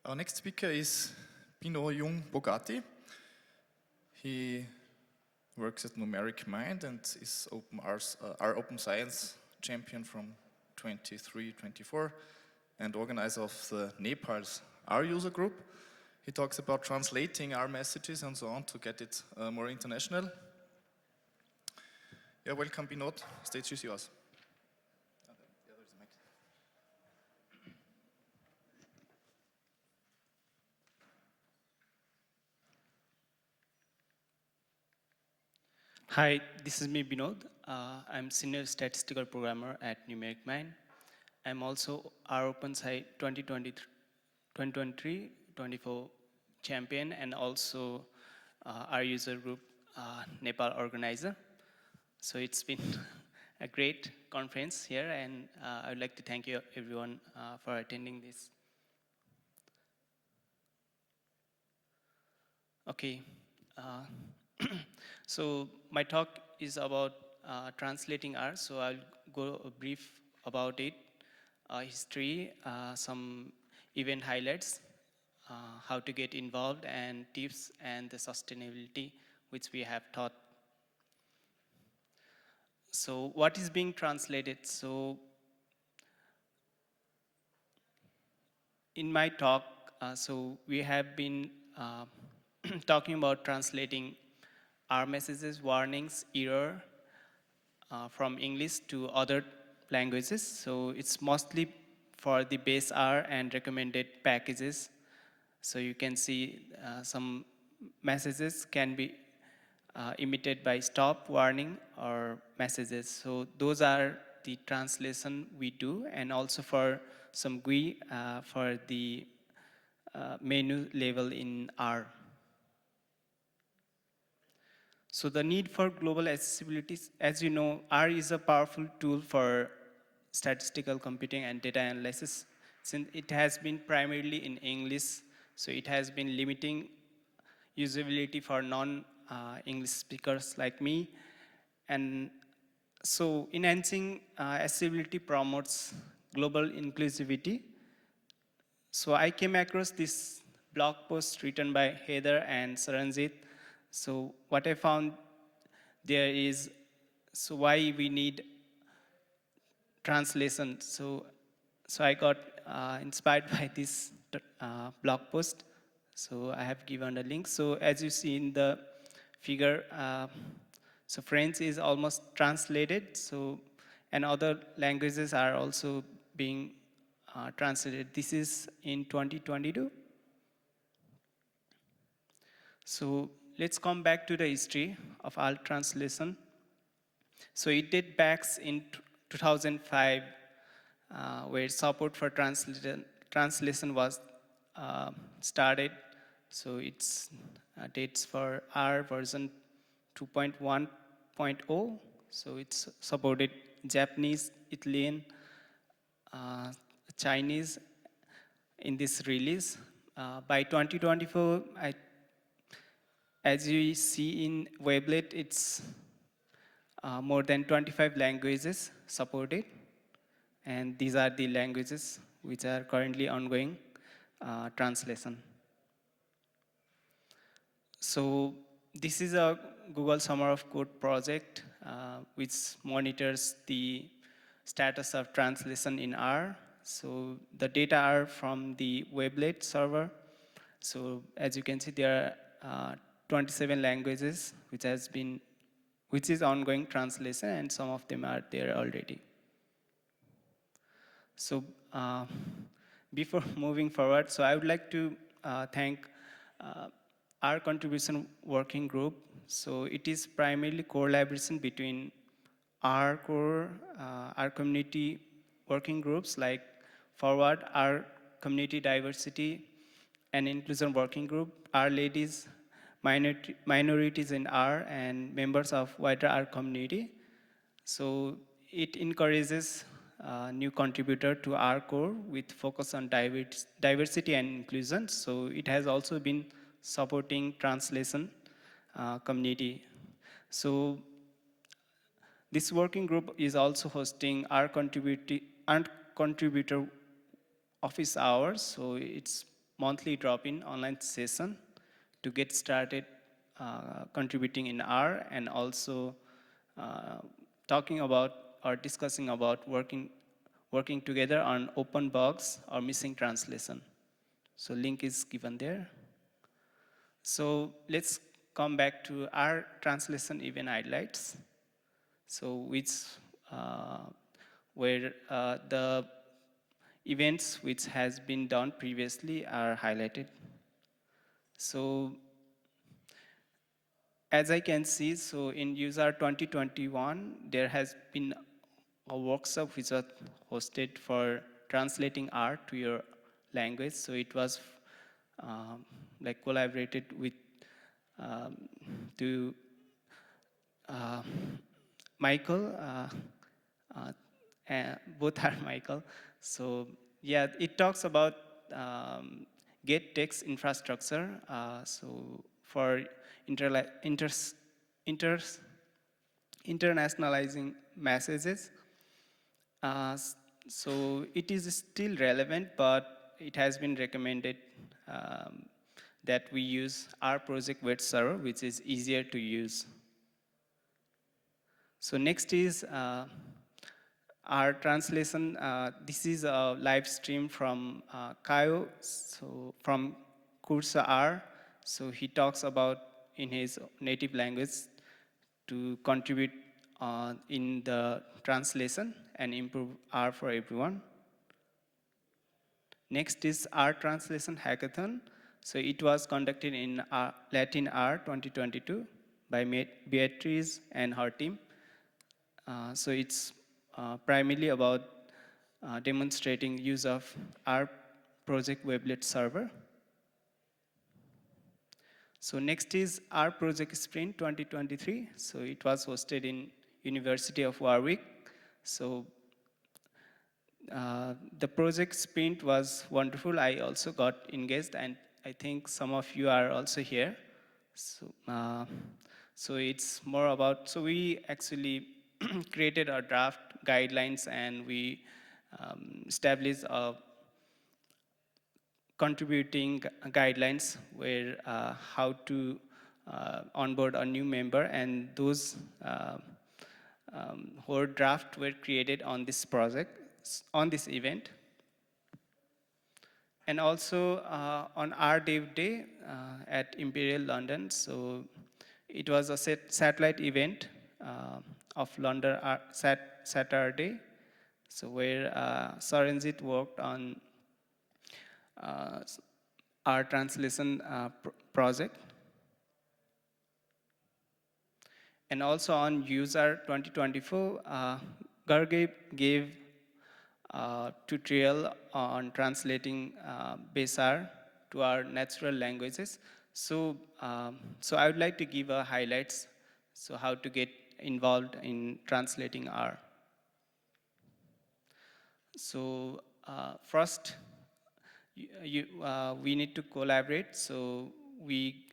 Our next speaker is Binod Jung Bogati. He works at Numeric Mind and is our open science champion from 23-24 and organizer of the Nepal's R user group. He talks about translating our messages and so on to get it more international. Yeah, welcome Binod, stage is yours. Hi, this is me, Binod. I'm senior statistical programmer at Numeric Mind. I'm also our OpenSci 2023-24 champion and also our user group Nepal organizer. So it's been a great conference here, and I would like to thank you everyone for attending this. Okay. So my talk is about translating R, so I'll go a brief about it, history, some event highlights, how to get involved, and tips and the sustainability which we have taught. So what is being translated? So in my talk, so we have been talking about translating R messages, warnings, error from English to other languages. So it's mostly for the base R and recommended packages. So you can see some messages can be emitted by stop, warning, or messages. So those are the translation we do, and also for some GUI for the menu level in R. So the need for global accessibility, as you know, R is a powerful tool for statistical computing and data analysis. Since it has been primarily in English, so it has been limiting usability for non-English speakers like me. And so enhancing accessibility promotes global inclusivity. So I came across this blog post written by Heather and Saranjit. So what I found there is, so why we need translation. So I got inspired by this blog post. So I have given a link. So as you see in the figure, so French is almost translated. So and other languages are also being translated. This is in 2022. So let's come back to the history of alt translation. So it did back in 2005, where support for translation was started. So it's dates for R version 2.1.0. So it's supported Japanese, Italian, Chinese in this release. By 2024, as you see in Weblate, it's more than 25 languages supported. And these are the languages which are currently ongoing translation. So this is a Google Summer of Code project which monitors the status of translation in R. So the data are from the Weblate server. So as you can see, there are 27 languages which is ongoing translation, and some of them are there already. So before moving forward, so I would like to thank our contribution working group. So it is primarily collaboration between our core, our community working groups like Forward, our community diversity and inclusion working group, our ladies, minorities in R, and members of wider R community. So it encourages new contributor to our core with focus on diversity and inclusion. So it has also been supporting translation community. So this working group is also hosting our contributor office hours. So it's monthly drop-in online session to get started contributing in R, and also talking about or discussing about working together on open bugs or missing translation. So link is given there. So let's come back to our translation event highlights. So which where the events which has been done previously are highlighted. So as I can see, so in user 2021, there has been a workshop which was hosted for translating R to your language. So it was like collaborated with to Michael, both are Michael. So yeah, it talks about get text infrastructure. So for internationalizing messages. So it is still relevant, but it has been recommended that we use our project web server, which is easier to use. So next is our translation. This is a live stream from Kaio, so from Kursa R. So he talks about in his native language to contribute in the translation and improve R for everyone. Next is R translation hackathon. So it was conducted in Latin R 2022 by Beatrice and her team. So it's primarily about demonstrating use of our project Weblate server. So next is our project sprint 2023. So it was hosted in University of Warwick. So the project sprint was wonderful. I also got engaged, and I think some of you are also here. So, so it's more about, so we actually created our draft guidelines, and we established a contributing guidelines where how to onboard a new member, and those whole draft were created on this project, on this event. And also on our Dev Day at Imperial London, so it was a satellite event of London Saturday, so where Saranjit worked on our translation project. And also on user 2024, Garge gave tutorial on translating Besar to our natural languages. So, so I would like to give highlights, so how to get involved in translating R. So first, we need to collaborate. So we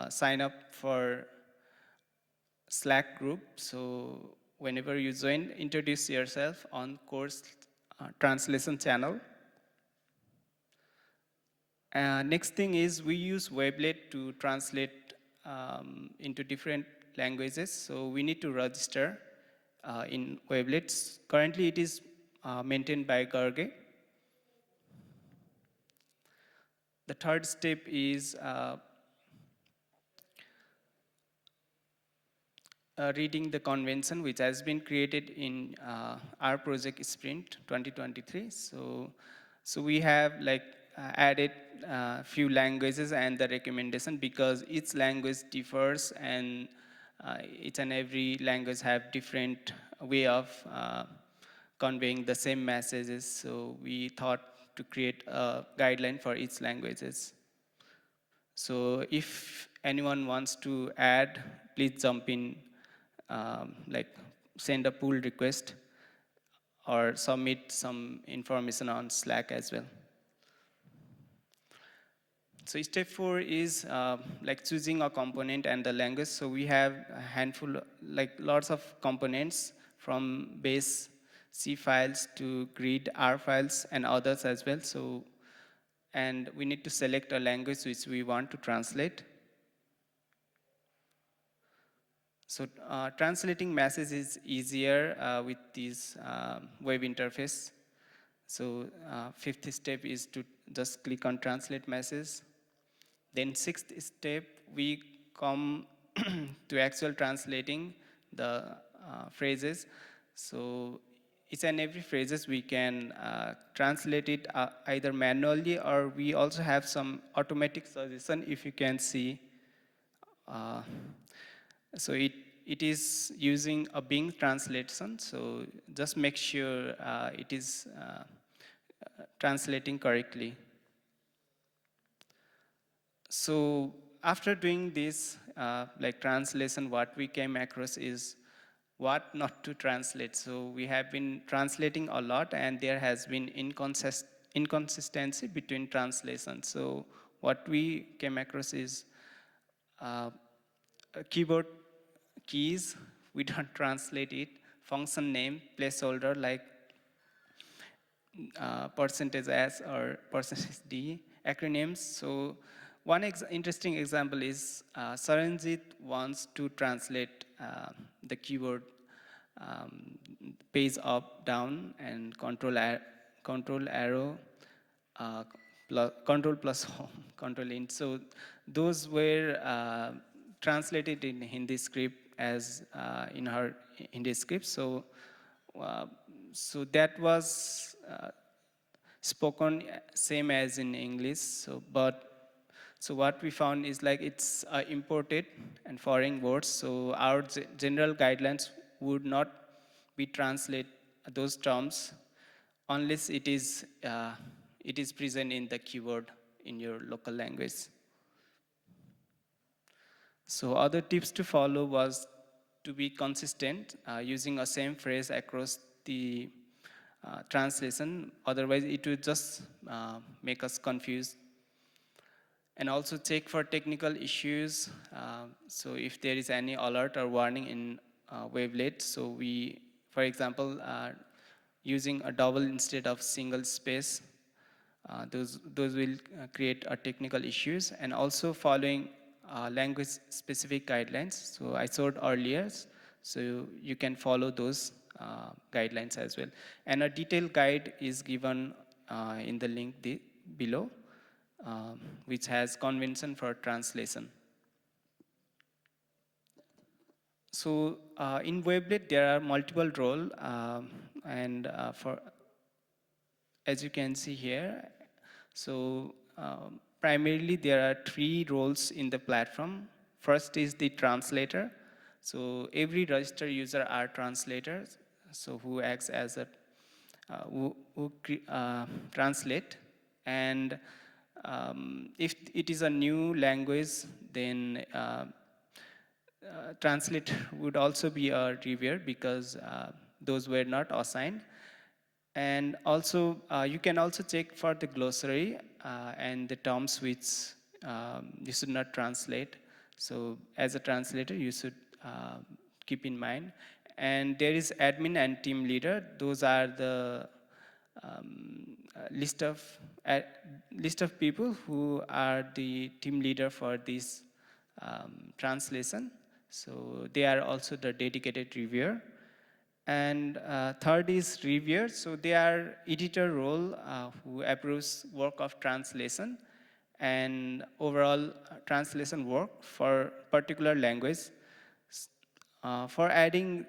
sign up for Slack group. So whenever you join, introduce yourself on course translation channel. Next thing is we use Weblate to translate into different languages. So we need to register in Weblate. Currently it is maintained by Garge. The third step is reading the convention, which has been created in our project sprint 2023. So we have like added few languages and the recommendation, because each language differs, and each and every language have different way of conveying the same messages. So we thought to create a guideline for each languages. So if anyone wants to add, please jump in, like send a pull request or submit some information on Slack as well. So step 4 is like choosing a component and the language. So we have a handful, like lots of components, from base C files to grid R files and others as well. So, and we need to select a language which we want to translate. So translating message is easier with this web interface. So fifth step is to just click on translate message. Then sixth step, we come to actual translating the phrases. So each and every phrases we can translate it either manually, or we also have some automatic suggestion, if you can see. So it is using a Bing translation, so just make sure it is translating correctly. So after doing this, like translation, what we came across is what not to translate. So we have been translating a lot, and there has been inconsistency between translations. So what we came across is keyboard keys, we don't translate it, function name, placeholder like percentage S or percentage D, acronyms. So one interesting example is Saranjit wants to translate the keyboard page up, down, and control arrow, control plus home, control int. So those were translated in Hindi script as in her Hindi script. So so that was spoken same as in English. So what we found is like it's imported and foreign words. So our general guidelines would not be translate those terms unless it is present in the keyword in your local language. So other tips to follow was to be consistent using a same phrase across the translation. Otherwise, it would just make us confused. And also check for technical issues. So if there is any alert or warning in Weblate, so we, for example, using a double instead of single space, those will create technical issues. And also following language specific guidelines. So I showed earlier, so you can follow those guidelines as well. And a detailed guide is given in the link below, which has convention for translation. So in Weblate, there are multiple roles, and for, as you can see here, so primarily there are 3 roles in the platform. First is the translator. So every registered user are translators, so who acts as a who translate. And if it is a new language, then translator would also be a reviewer, because those were not assigned. And also you can also check for the glossary and the terms which you should not translate. So as a translator, you should keep in mind. And there is admin and team leader. Those are the list of people who are the team leader for this translation. So they are also the dedicated reviewer. And third is reviewer. So they are editor role who approves work of translation and overall translation work for particular language. For adding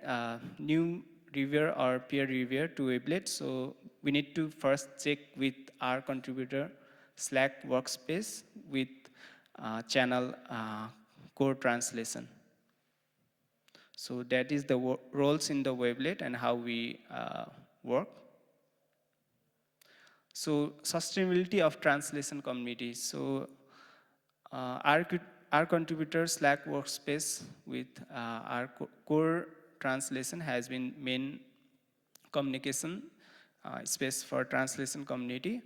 new reviewer or peer reviewer to Weblate, so we need to first check with our contributor Slack workspace with channel core translation. So that is the roles in the Weblate and how we work. So sustainability of translation community. So our contributor Slack workspace with our core translation has been main communication space for translation community.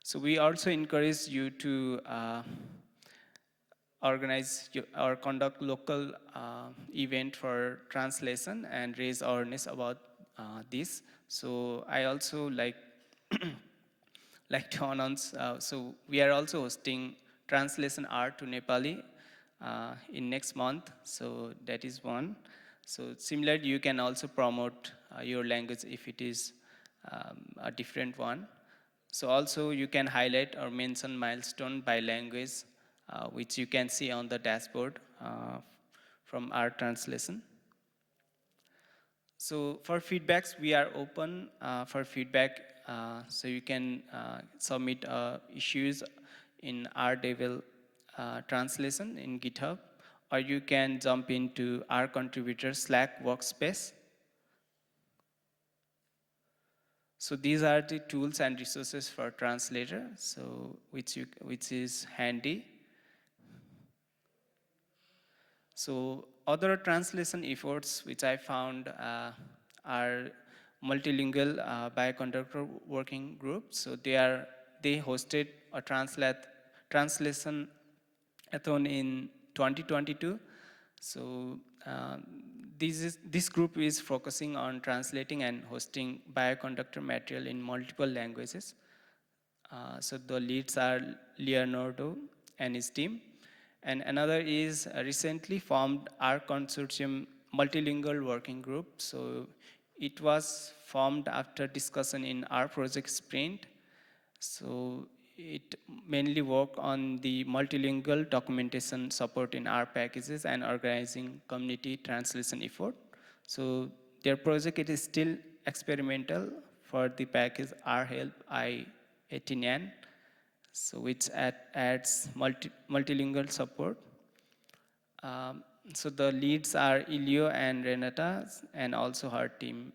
So we also encourage you to organize or conduct local event for translation and raise awareness about this. So I also like like to announce, so we are also hosting translation R to Nepali in next month. So that is one. So similarly, you can also promote your language if it is a different one. So also you can highlight or mention milestone by language, which you can see on the dashboard from our translation. So for feedbacks, we are open for feedback. So you can submit issues in our Devil translation in GitHub, or you can jump into our contributor Slack workspace. So these are the tools and resources for translator, so which is handy. So other translation efforts which I found are multilingual bioconductor working group. So they hosted a translation athon in 2022. So this group is focusing on translating and hosting bioconductor material in multiple languages. So the leads are Leonardo and his team. And another is a recently formed R Consortium Multilingual Working Group. So it was formed after discussion in our project sprint. So it mainly work on the multilingual documentation support in R packages and organizing community translation effort. So their project, it is still experimental for the package R Help I18N, so which adds multilingual support. So the leads are Ilio and Renata, and also her team.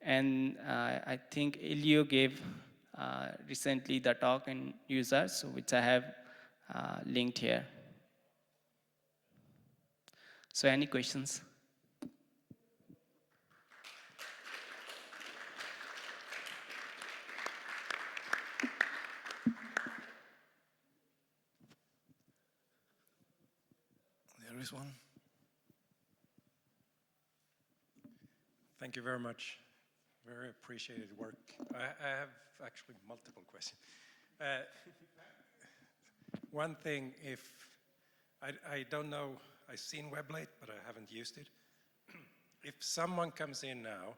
And I think Ilio gave recently the talk in users, so which I have linked here. So any questions? There is one. Thank you very much. Very appreciated work. I have actually multiple questions. One thing, if I don't know, I've seen Weblate, but I haven't used it. If someone comes in now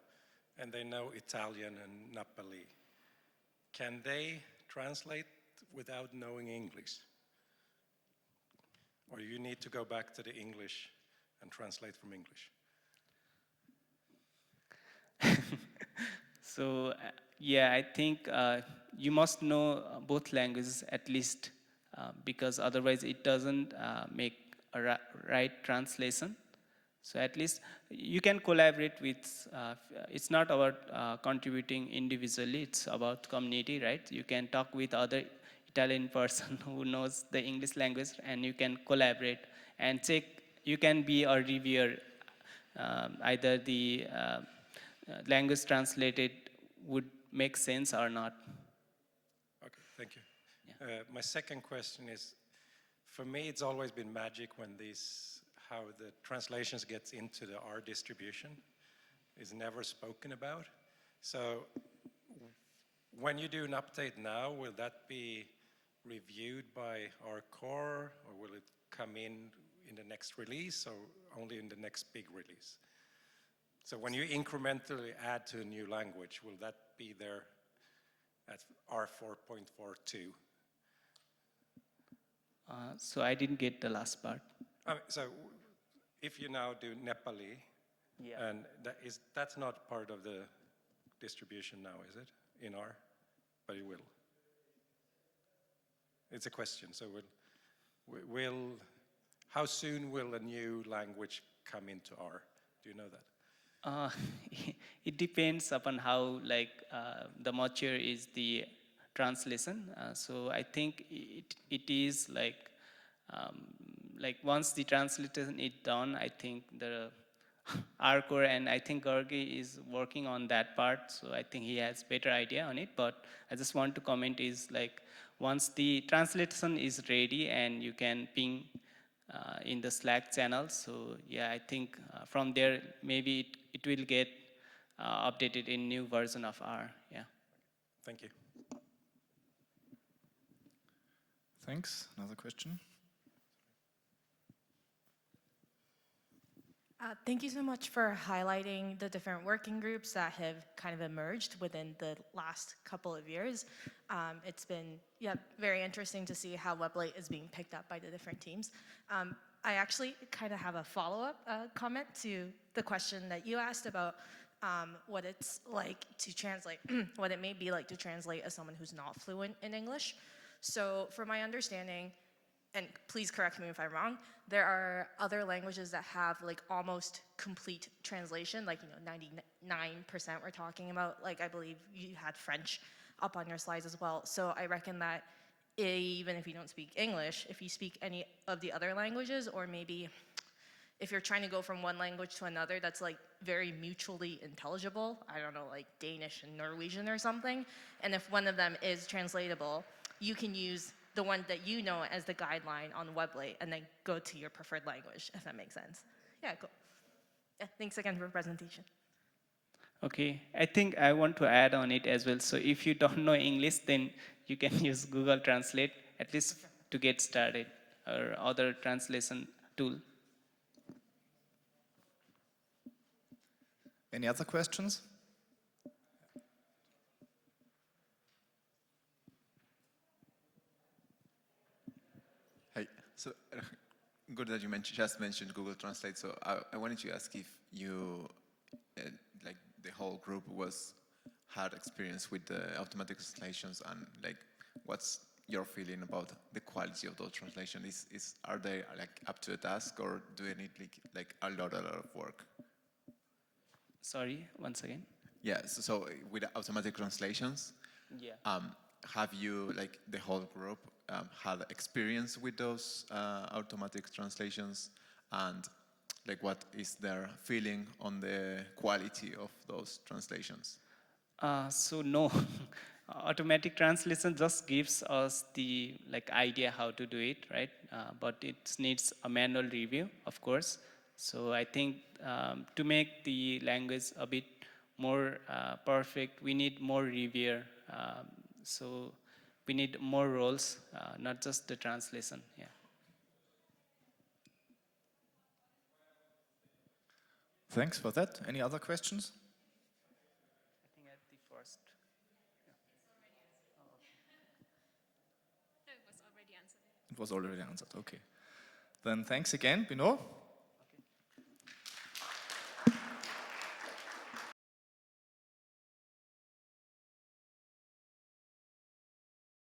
and they know Italian and Napoli, can they translate without knowing English? Or you need to go back to the English and translate from English? So yeah, I think you must know both languages at least, because otherwise it doesn't make a right translation. So at least you can collaborate with, it's not about contributing individually, it's about community, right? You can talk with other Italian person who knows the English language, and you can collaborate and check, you can be a reviewer, either the language translated would make sense or not. Okay, thank you. Yeah. My second question is, for me, it's always been magic when how the translations gets into the R distribution is never spoken about. So when you do an update now, will that be reviewed by our core, or will it come in the next release, or only in the next big release? So when you incrementally add to a new language, will that be there at R4.42? So I didn't get the last part. So if you now do Nepali, Yeah. and that's not part of the distribution now, is it, in R? But it will. It's a question. So how soon will a new language come into R? Do you know that? It depends upon how the mature is the translation. So I think it is like once the translation is done, I think the R core, and I think Gorgi is working on that part. So I think he has better idea on it. But I just want to comment is like once the translation is ready and you can ping in the Slack channel. So yeah, I think from there maybe it will get updated in new version of R. Yeah. Thank you. Thanks. Another question? Thank you so much for highlighting the different working groups that have kind of emerged within the last couple of years. It's been very interesting to see how Weblate is being picked up by the different teams. I actually kind of have a follow-up comment to the question that you asked about what it's like to translate, what it may be like to translate as someone who's not fluent in English. So from my understanding, and please correct me if I'm wrong, there are other languages that have like almost complete translation, like 99% we're talking about. Like I believe you had French up on your slides as well. So I reckon that even if you don't speak English, if you speak any of the other languages, or maybe if you're trying to go from one language to another that's like very mutually intelligible, I don't know, like Danish and Norwegian or something, and if one of them is translatable, you can use the one that you know as the guideline on Weblate and then go to your preferred language, if that makes sense. Yeah, cool. Yeah, thanks again for the presentation. Okay, I think I want to add on it as well. So if you don't know English, then you can use Google Translate, at least to get started, or other translation tool. Any other questions? Hey, so good that you just mentioned Google Translate. So I wanted to ask if you, like the whole group had experience with the automatic translations, and like what's your feeling about the quality of those translations? Are they like up to the task, or do they need like a lot of work? Sorry, once again. Yeah, so with automatic translations, Yeah. have you, like the whole group, had experience with those automatic translations, and like what is their feeling on the quality of those translations? So no, automatic translation just gives us the idea how to do it, right? But it needs a manual review, of course. So I think to make the language a bit more perfect, we need more reviewer. So we need more roles, not just the translation. Yeah. Thanks for that. Any other questions? I think at the first. It was already answered, okay. Then thanks again, Binod.